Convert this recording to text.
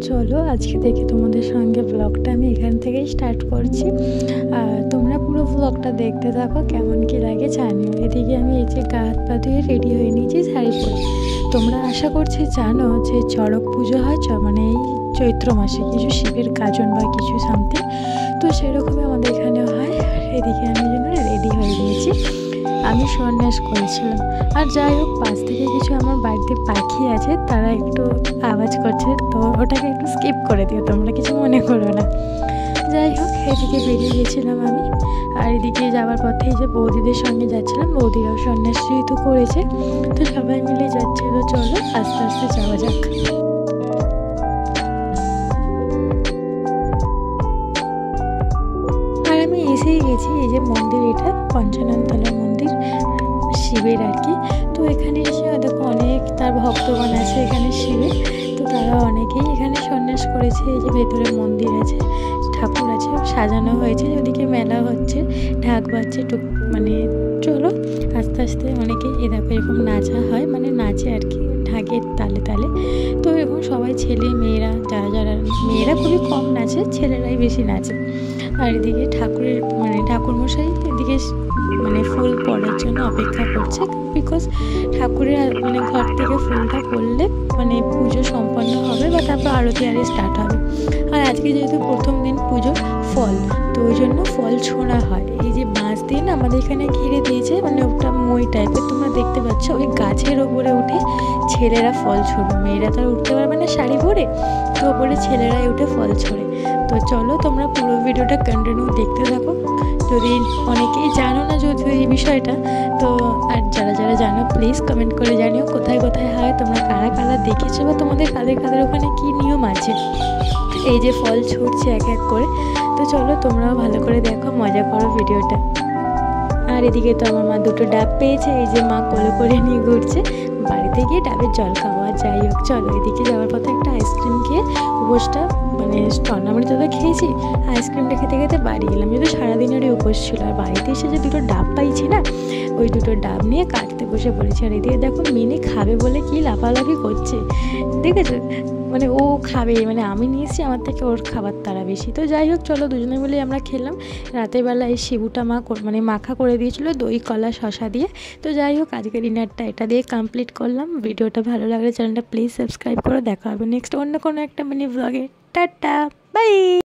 চলো আজকে থেকে তোমাদের সঙ্গে ব্লগটা আমি এখান থেকেই স্টার্ট করছি। আর তোমরা পুরো ব্লগটা দেখতে থাকো, কেমন কী লাগে জানিও। এদিকে আমি এই যে গা হাত পা ধুয়ে রেডি হয়ে নিয়েছি শাড়ি পরে। তোমরা আশা করছি জানো যে চড়ক পুজো হয় মানে এই চৈত্র মাসে কিছু শিবের গাজন বা কিছু সামথিং, তো সেরকমই আমাদের এখানে হয়। এদিকে আমি যেন রেডি হয়ে গিয়েছি, আমি সন্ন্যাস করেছিলাম। আর যাই হোক, পাশ থেকে কিছু আমার বাড়িতে পাখি আছে, তারা একটু আওয়াজ করছে, তো ওটাকে একটু স্কিপ করে দিও, তোমরা কিছু মনে করো না। যাই হোক, এদিকে বেরিয়ে গেছিলাম আমি। আর এদিকে যাওয়ার পথে এই যে বৌদিদের সঙ্গে যাচ্ছিলাম, বৌদিরাও সন্ন্যাস যেহেতু করেছে, তো সবাই মিলে যাচ্ছে। তো চলো আস্তে আস্তে যাওয়া যাক। আর আমি এসেই গেছি, এই যে মন্দির, এটা পঞ্চাননতলা মন্দির শিবের আর কি। তো এখানে এসে দেখো অনেক তার ভক্তগণ আছে এখানে শিবের, তো তারা অনেকেই এখানে সন্ন্যাস করেছে। এই যে ভেতরে মন্দির আছে, ঠাকুর আছে, সাজানো হয়েছে, ওদিকে মেলা হচ্ছে, ঢাক বাজছে মানে চলো আস্তে আস্তে অনেকেই এ দেখো এরকম নাচা হয়, মানে নাচে আর কি ঢাকের তালে তালে। তো এরকম সবাই ছেলে মেয়েরা, যারা মেয়েরা খুবই কম নাচে, ছেলেরাই বেশি নাচে। আর এদিকে ঠাকুরের মানে ঠাকুরমশাই এদিকে মানে ফুল পড়ার জন্য অপেক্ষা করছে, বিকজ ঠাকুরের মানে ঘর থেকে ফুলটা পড়লে মানে পুজো সম্পন্ন হবে বা তারপর আরতি স্টার্ট হবে। আর আজকে যেহেতু প্রথম দিন পুজো, ফল, তো ওই জন্য ফল ছোঁড়া হয়। এই যে বাঁশ দিয়ে না আমাদের এখানে ঘিরে দিয়েছে, মানে ওটা মই টাইপের, তোমরা দেখতে পাচ্ছ, ওই গাছের ওপরে উঠে ছেলেরা ফল ছোড়ে, মেয়েরা তো আর উঠতে পারবে না শাড়ি পরে, তো ওপরে ছেলেরাই উঠে ফল ছোড়ে। তো চলো তোমরা পুরো ভিডিওটা কন্টিনিউ দেখতে থাকো। যদি অনেকেই জানো না যদিও এই বিষয়টা, তো আর যারা জানো প্লিজ কমেন্ট করে জানিও কোথায় কোথায় হয়, তোমরা কারা কারা দেখেছো বা তোমাদের কাদের ওখানে কী নিয়ম আছে। এই যে ফল ছুটছে এক এক করে, তো চলো তোমরাও ভালো করে দেখো, মজা করো ভিডিওটা। আর এদিকে তো আমার মা দুটো ডাব পেয়েছে, এই যে মা কোলে করে নিয়ে ঘুরছে, বাড়িতে গিয়ে ডাবের জল খাবো। আর যাই হোক চলো, এদিকে যাওয়ার পথে একটা আইসক্রিম খেয়ে উপোসটা মানে স্বর্ণামৃত তো খেয়েছি, আইসক্রিমটা খেতে খেতে বাড়ি গেলাম, যেহেতু সারাদিনেরই উপোস ছিল। আর বাড়িতে এসে যে দুটো ডাব পাইছি না, ওই দুটো ডাব নিয়ে কাটতে বসে পড়েছি। আর এদিকে দেখো মিনি খাবে বলে কি লাফালাফি করছে, দেখেছো, মানে ও খাবে, মানে আমি নিয়েছি, আমার থেকে ওর খাবার তারা বেশি। তো যাই হোক চলো, দুজনে মিলে আমরা খেলাম। রাতের বেলা এই শিবুটা মা মানে মাখা করে দিয়েছিল দই কলা শশা দিয়ে। তো যাই হোক আজকে ডিনারটা এটা দিয়ে কমপ্লিট করলাম। ভিডিওটা ভালো লাগলে চ্যানেলটা প্লিজ সাবস্ক্রাইব করে দেখা হবে নেক্সট অন্য কোনো একটা মিনি ব্লগে। Tata bye.